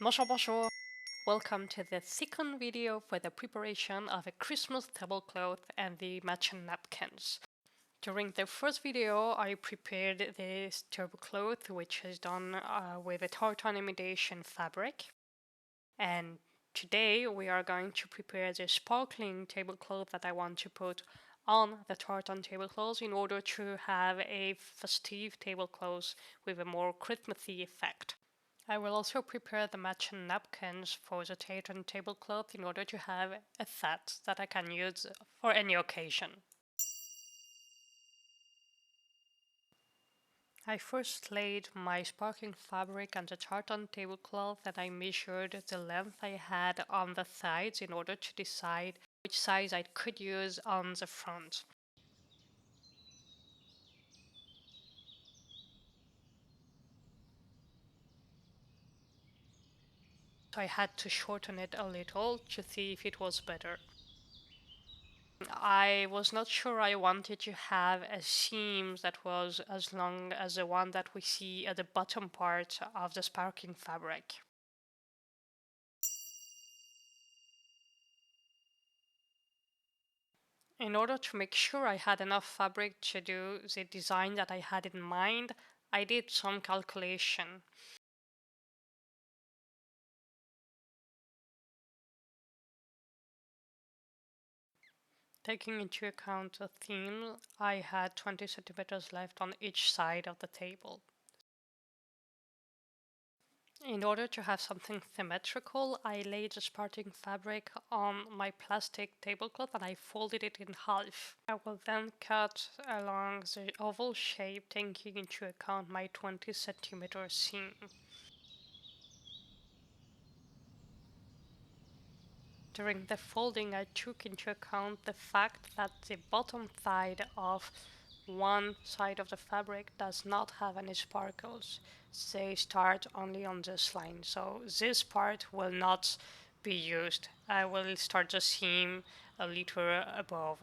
Bonjour, bonjour. Welcome to the second video for the preparation of a Christmas tablecloth and the matching napkins. During the first video, I prepared this tablecloth, which is done with a tartan imitation fabric. And today we are going to prepare the sparkling tablecloth that I want to put on the tartan tablecloth in order to have a festive tablecloth with a more Christmassy effect. I will also prepare the matching napkins for the tartan tablecloth in order to have a set that I can use for any occasion. I first laid my sparkling fabric on the tartan tablecloth and I measured the length I had on the sides in order to decide which size I could use on the front. So I had to shorten it a little to see if it was better. I was not sure I wanted to have a seam that was as long as the one that we see at the bottom part of the sparkling fabric. In order to make sure I had enough fabric to do the design that I had in mind, I did some calculation. Taking into account the theme, I had 20 centimeters left on each side of the table. In order to have something symmetrical, I laid the sparkling fabric on my plastic tablecloth and I folded it in half. I will then cut along the oval shape, taking into account my 20 centimeter seam. During the folding, I took into account the fact that the bottom side of one side of the fabric does not have any sparkles. They start only on this line, so this part will not be used. I will start the seam a little above.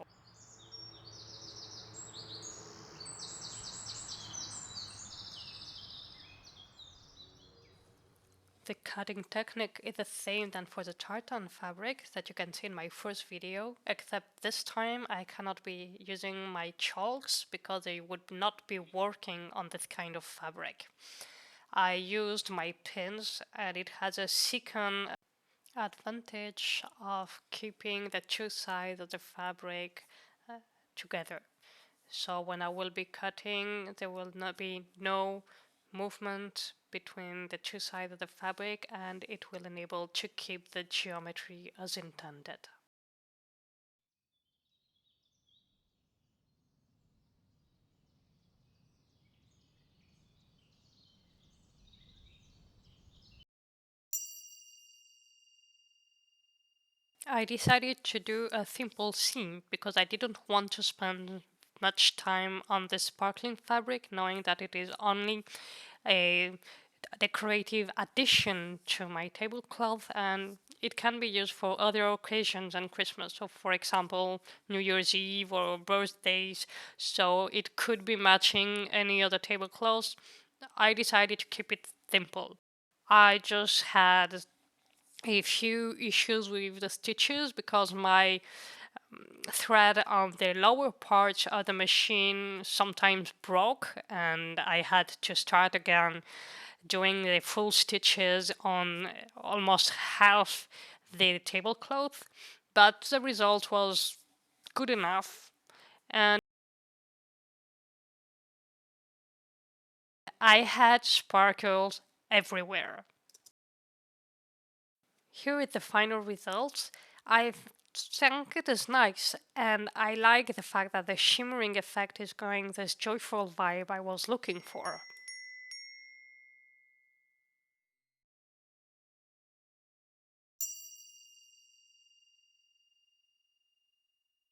The cutting technique is the same than for the tartan fabric that you can see in my first video, except this time I cannot be using my chalks because they would not be working on this kind of fabric. I used my pins and it has a second advantage of keeping the two sides of the fabric together. So when I will be cutting, there will not be no movement between the two sides of the fabric and it will enable to keep the geometry as intended. I decided to do a simple seam because I didn't want to spend much time on the sparkling fabric, knowing that it is only a decorative addition to my tablecloth and it can be used for other occasions than Christmas. So, for example, New Year's Eve or birthdays. So, it could be matching any other tablecloth. I decided to keep it simple. I just had a few issues with the stitches because my thread on the lower part of the machine sometimes broke and I had to start again doing the full stitches on almost half the tablecloth, but the result was good enough and I had sparkles everywhere. Here is the final result. I think it is nice and I like the fact that the shimmering effect is going this joyful vibe I was looking for.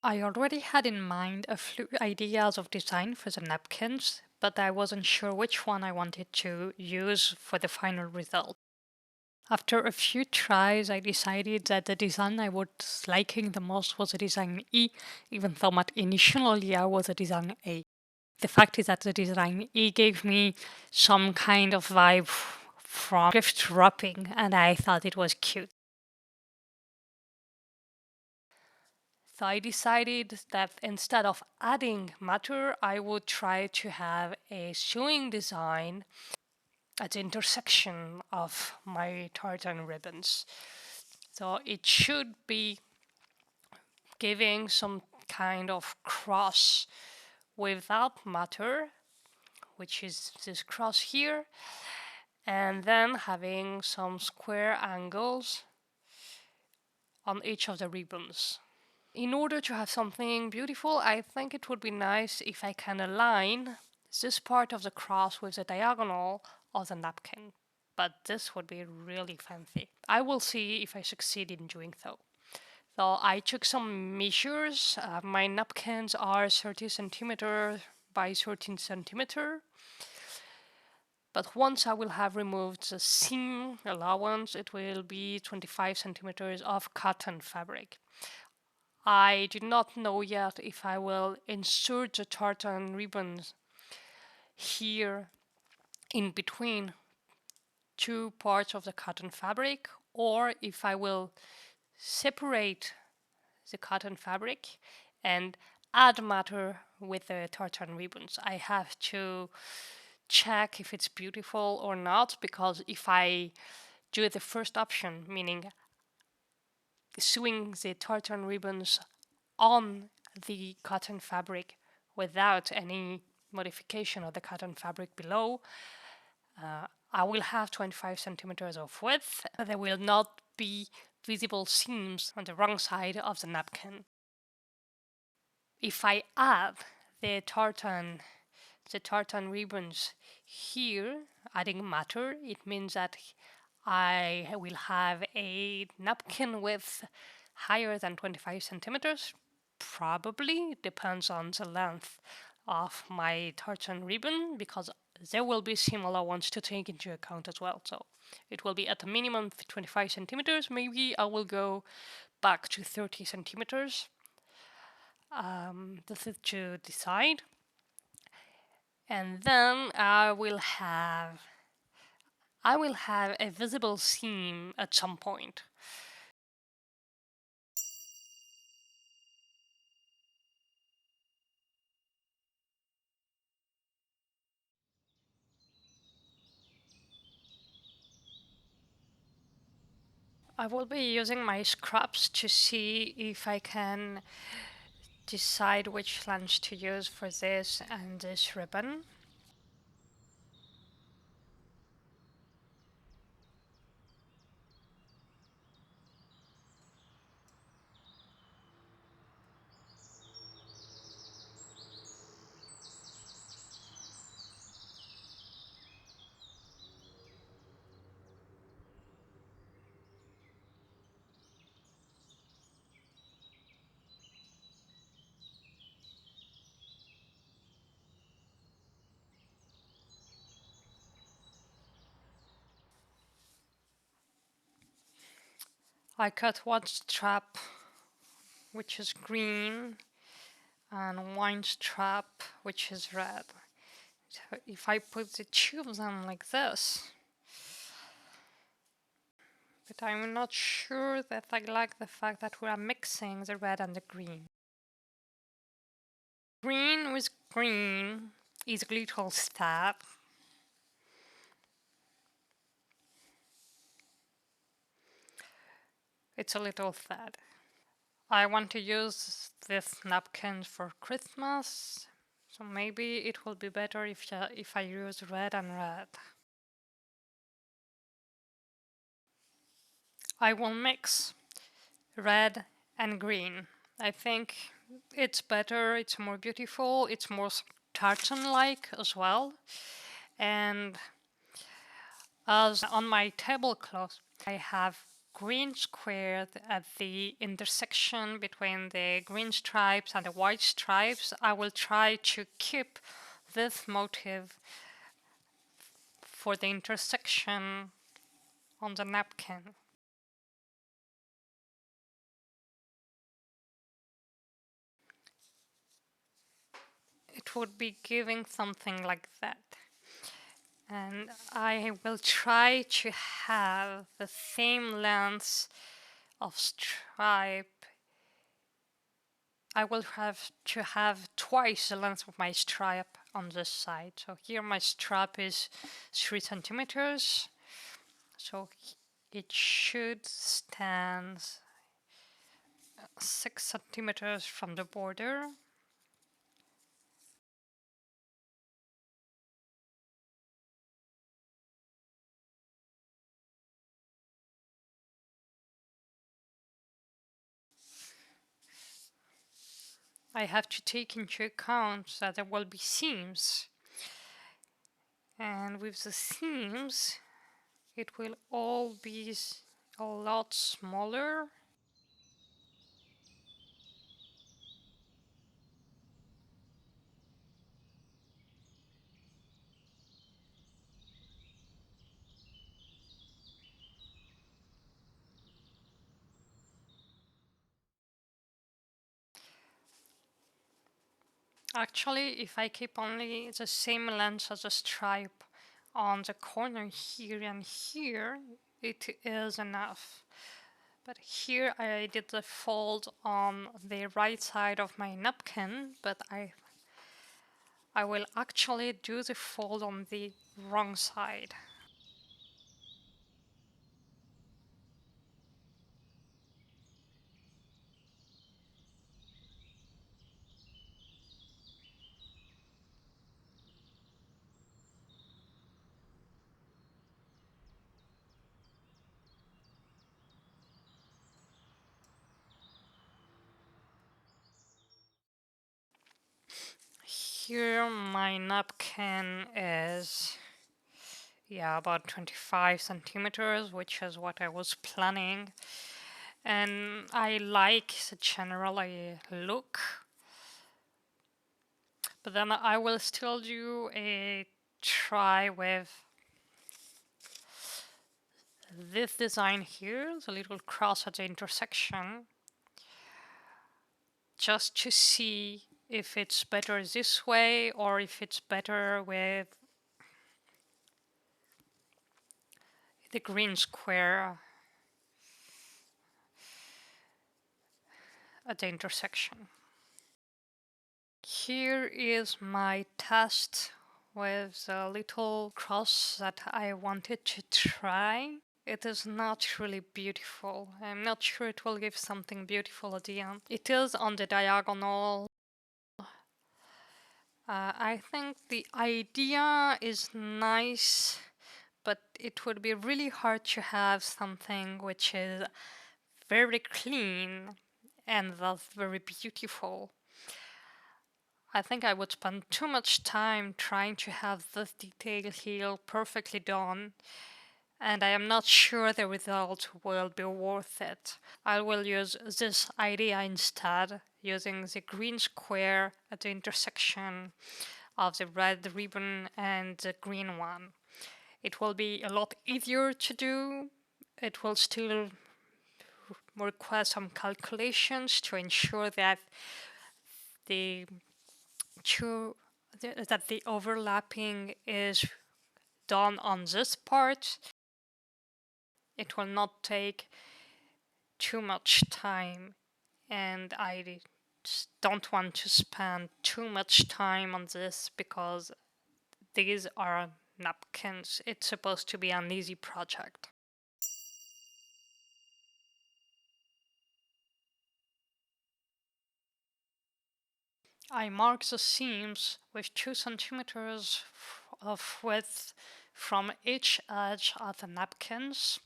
I already had in mind a few ideas of design for the napkins, but I wasn't sure which one I wanted to use for the final result. After a few tries, I decided that the design I was liking the most was the design E, even though my initial idea was a design A. The fact is that the design E gave me some kind of vibe from gift wrapping, and I thought it was cute. So I decided that instead of adding matter, I would try to have a sewing design at the intersection of my tartan ribbons. So it should be giving some kind of cross without matter, which is this cross here, and then having some square angles on each of the ribbons. In order to have something beautiful, I think it would be nice if I can align this part of the cross with the diagonal of the napkin. But this would be really fancy. I will see if I succeed in doing so. So I took some measures. My napkins are 30 centimeter by 13 centimeter. But once I will have removed the seam allowance, it will be 25 centimeters of cotton fabric. I do not know yet if I will insert the tartan ribbons here in between two parts of the cotton fabric, or if I will separate the cotton fabric and add matter with the tartan ribbons. I have to check if it's beautiful or not, because if I do the first option, meaning sewing the tartan ribbons on the cotton fabric without any modification of the cotton fabric below, I will have 25 centimeters of width. There will not be visible seams on the wrong side of the napkin. If I add the tartan ribbons here, adding matter, it means that I will have a napkin width higher than 25 centimeters. Probably, it depends on the length of my tartan ribbon, because there will be seam allowance to take into account as well. So it will be at a minimum 25 centimeters. Maybe I will go back to 30 centimeters. This is to decide. And then I will have a visible seam at some point. I will be using my scraps to see if I can decide which length to use for this and this ribbon. I cut one strap which is green and one strap which is red. So if I put the two of them like this, but I'm not sure that I like the fact that we are mixing the red and the green. Green with green is a little sad. It's a little sad. I want to use this napkin for Christmas, so maybe it will be better if I use red and red. I will mix red and green. I think it's better, it's more beautiful, it's more tartan-like as well. And as on my tablecloth, I have green squared at the intersection between the green stripes and the white stripes. I will try to keep this motif for the intersection on the napkin. It would be giving something like that. And I will try to have the same length of stripe. I will have to have twice the length of my stripe on this side. So here my stripe is 3 centimeters. So it should stand 6 centimeters from the border. I have to take into account that there will be seams. And with the seams, it will all be a lot smaller. Actually, if I keep only the same length as a stripe on the corner here and here, it is enough. But here I did the fold on the right side of my napkin, but I will actually do the fold on the wrong side. Here my napkin is, yeah, about 25 centimeters, which is what I was planning. And I like the general look, but then I will still do a try with this design here, the little cross at the intersection, just to see if it's better this way or if it's better with the green square at the intersection. Here is my test with the little cross that I wanted to try. It is not really beautiful. I'm not sure it will give something beautiful at the end. It is on the diagonal. I think the idea is nice, but it would be really hard to have something which is very clean and thus very beautiful. I think I would spend too much time trying to have this detail here perfectly done, and I am not sure the result will be worth it. I will use this idea instead, using the green square at the intersection of the red ribbon and the green one. It will be a lot easier to do. It will still require some calculations to ensure that the that the overlapping is done on this part. It will not take too much time, and I don't want to spend too much time on this because these are napkins. It's supposed to be an easy project. I mark the seams with 2 centimeters of width from each edge of the napkins.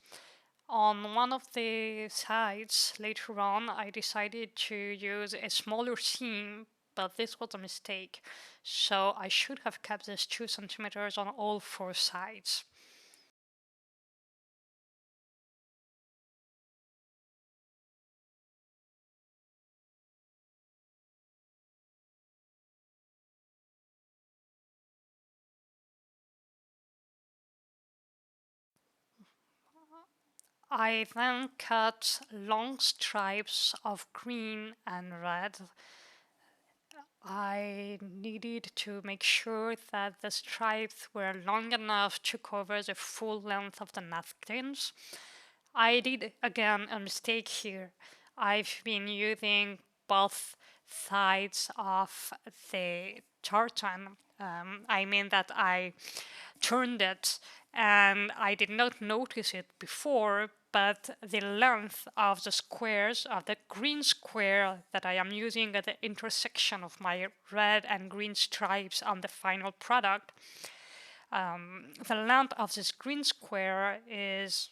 On one of the sides, later on, I decided to use a smaller seam, but this was a mistake. So I should have kept this 2 centimeters on all 4 sides. I then cut long stripes of green and red I needed to make sure that the stripes were long enough to cover the full length of the napkins. I did again a mistake here. I've been using both sides of the tartan. I mean that I turned it and I did not notice it before, but the length of the squares, of the green square that I am using at the intersection of my red and green stripes on the final product, the length of this green square is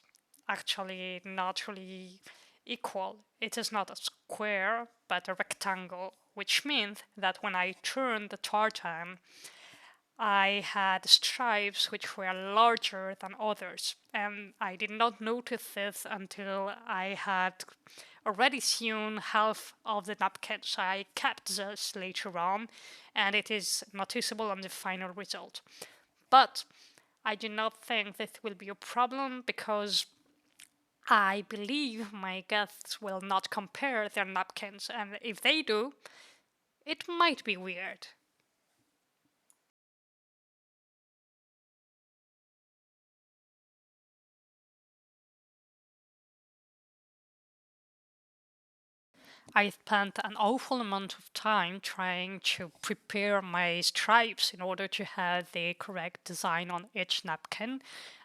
actually not really equal. It is not a square, but a rectangle, which means that when I turn the tartan, I had stripes which were larger than others, and I did not notice this until I had already sewn half of the napkins. I kept this later on, and it is noticeable on the final result. But I do not think this will be a problem because I believe my guests will not compare their napkins, and if they do, it might be weird. I spent an awful amount of time trying to prepare my stripes in order to have the correct design on each napkin.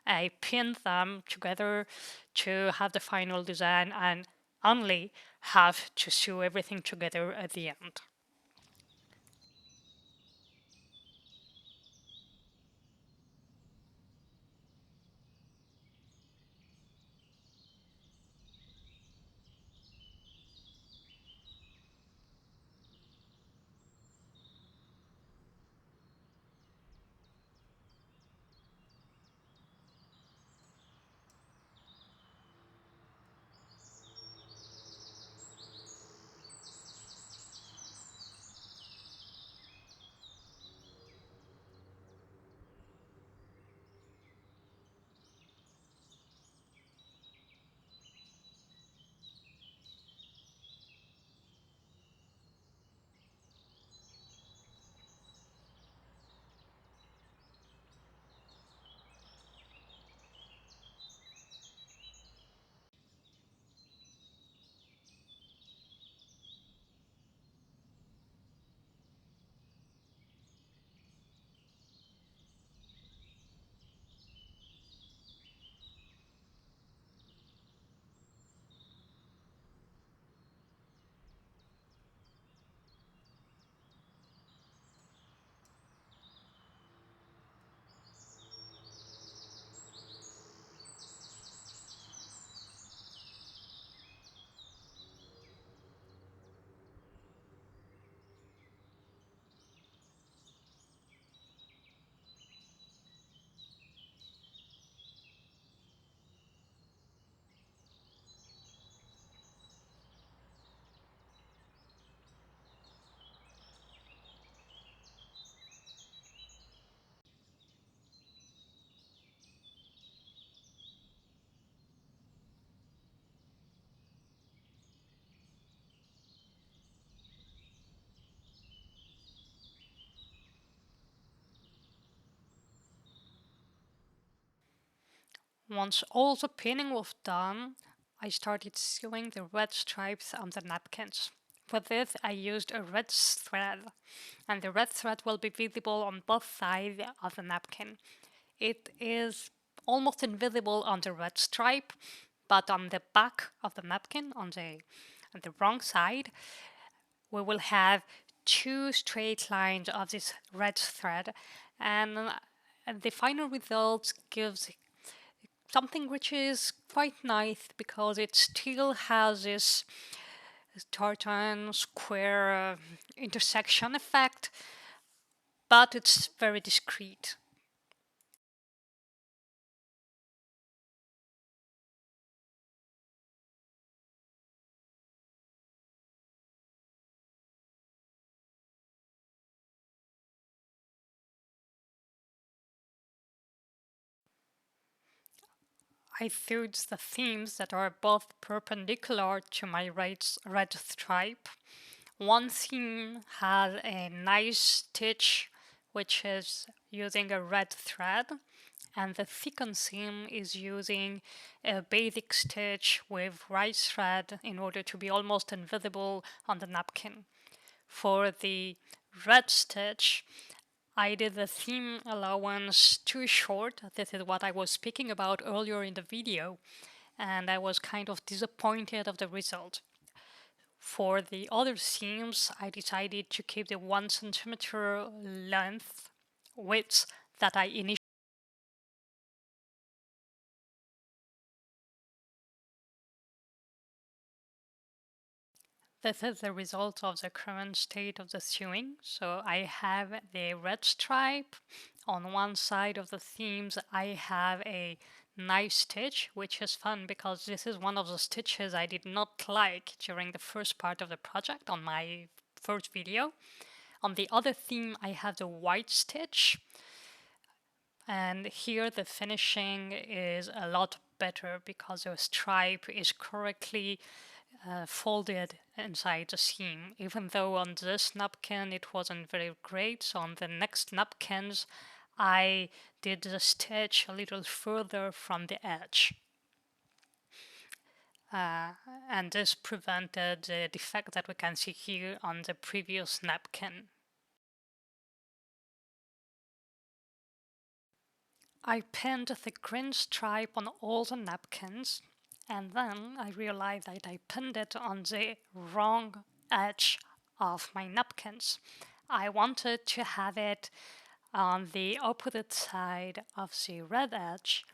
I pinned them together to have the final design and only have to sew everything together at the end. Once all the pinning was done, I started sewing the red stripes on the napkins. For this, I used a red thread, and the red thread will be visible on both sides of the napkin. It is almost invisible on the red stripe, but on the back of the napkin, on the wrong side, we will have two straight lines of this red thread, and the final result gives something which is quite nice because it still has this tartan square intersection effect, but it's very discreet. I sewed the seams that are both perpendicular to my red stripe. One theme has a nice stitch which is using a red thread, and the second seam is using a basic stitch with white thread in order to be almost invisible on the napkin. For the red stitch, I did the seam allowance too short. This is what I was speaking about earlier in the video, and I was kind of disappointed of the result. For the other seams, I decided to keep the 1 centimeter length width that I initially. This is the result of the current state of the sewing. So I have the red stripe. On one side of the seams, I have a nice stitch, which is fun because this is one of the stitches I did not like during the first part of the project on my first video. On the other seam, I have the white stitch, and here the finishing is a lot better because the stripe is correctly folded inside the seam. Even though on this napkin it wasn't very great, so on the next napkins I did the stitch a little further from the edge. Uh, and this prevented the defect that we can see here on the previous napkin. I pinned the green stripe on all the napkins, and then I realized that I pinned it on the wrong edge of my napkins. I wanted to have it on the opposite side of the red edge,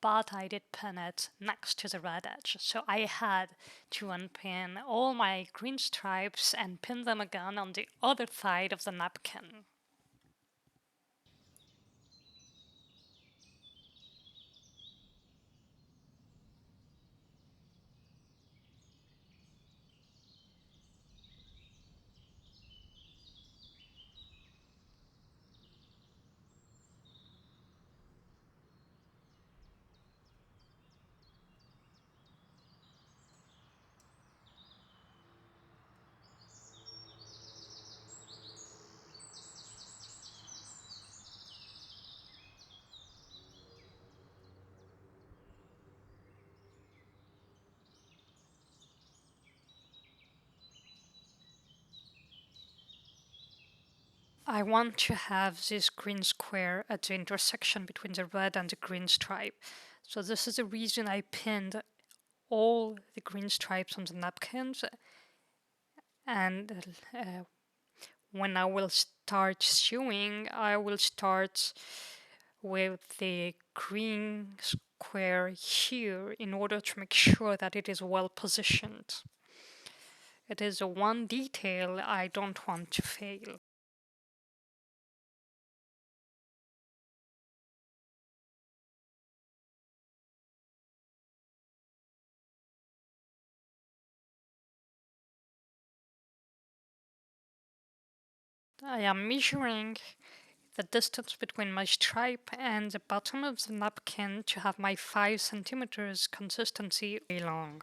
but I did pin it next to the red edge. So I had to unpin all my green stripes and pin them again on the other side of the napkin. I want to have this green square at the intersection between the red and the green stripe. So this is the reason I pinned all the green stripes on the napkins, and when I will start sewing, I will start with the green square here in order to make sure that it is well positioned. It is the one detail I don't want to fail. I am measuring the distance between my stripe and the bottom of the napkin to have my 5 centimeters consistency long.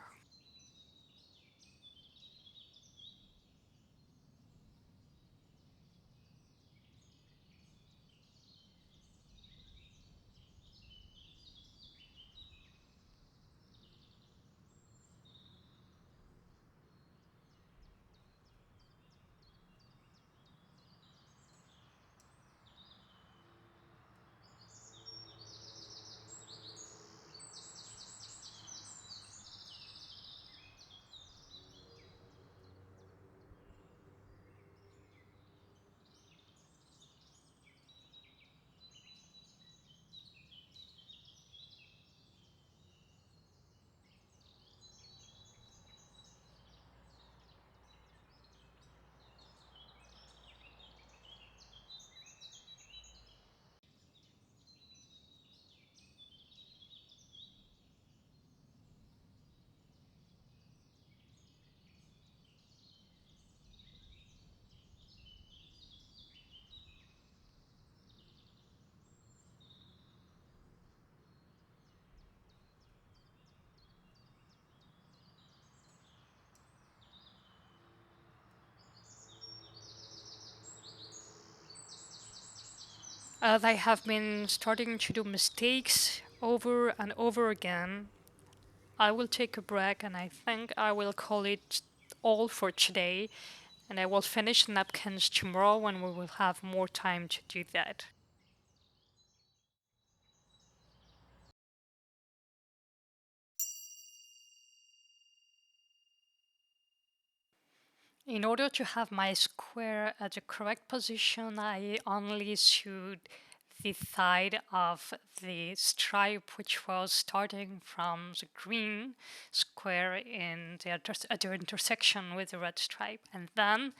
As I have been starting to do mistakes over and over again, I will take a break and I think I will call it all for today. And I will finish napkins tomorrow when we will have more time to do that. In order to have my square at the correct position, I only sewed the side of the stripe which was starting from the green square in at the intersection with the red stripe, and then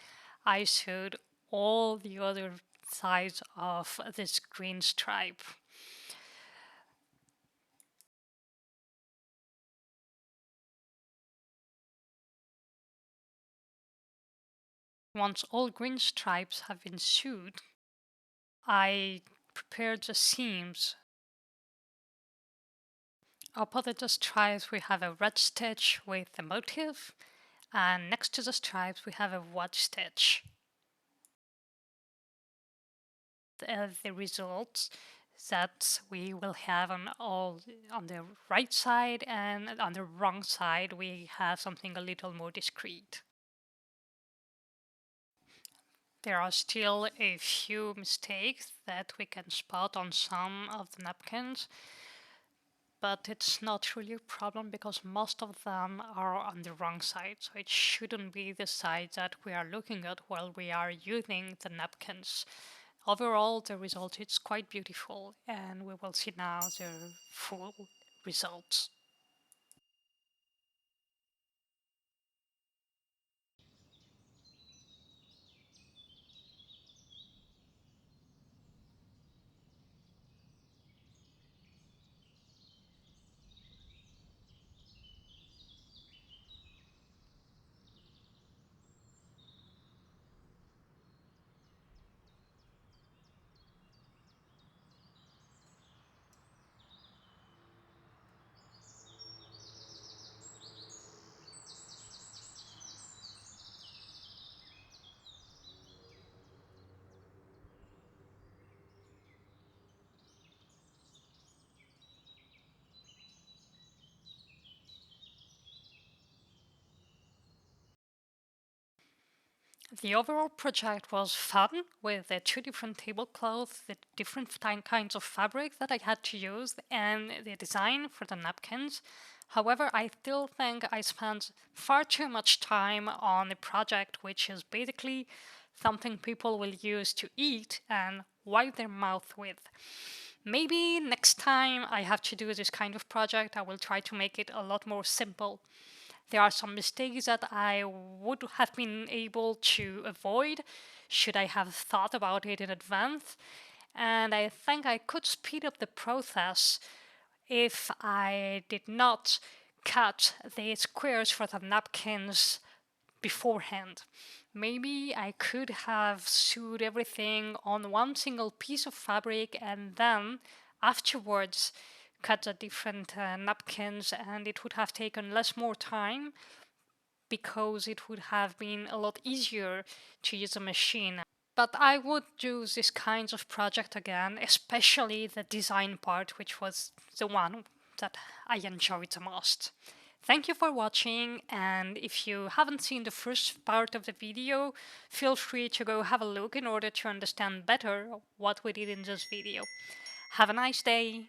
I sewed all the other sides of this green stripe. Once all green stripes have been sewed, I prepared the seams. Opposite the stripes we have a red stitch with the motif, and next to the stripes we have a white stitch. The results that we will have on the right side, and on the wrong side we have something a little more discreet. There are still a few mistakes that we can spot on some of the napkins, but it's not really a problem because most of them are on the wrong side, so it shouldn't be the side that we are looking at while we are using the napkins. Overall, the result is quite beautiful, and we will see now the full results. The overall project was fun with the two different tablecloths, the different kinds of fabric that I had to use, and the design for the napkins. However, I still think I spent far too much time on a project which is basically something people will use to eat and wipe their mouth with. Maybe next time I have to do this kind of project, I will try to make it a lot more simple. There are some mistakes that I would have been able to avoid should I have thought about it in advance. And I think I could speed up the process if I did not cut the squares for the napkins beforehand. Maybe I could have sewed everything on one single piece of fabric and then afterwards cut the different napkins, and it would have taken less more time because it would have been a lot easier to use a machine. But I would do this kind of project again, especially the design part, which was the one that I enjoyed the most. Thank you for watching, and if you haven't seen the first part of the video, feel free to go have a look in order to understand better what we did in this video. Have a nice day!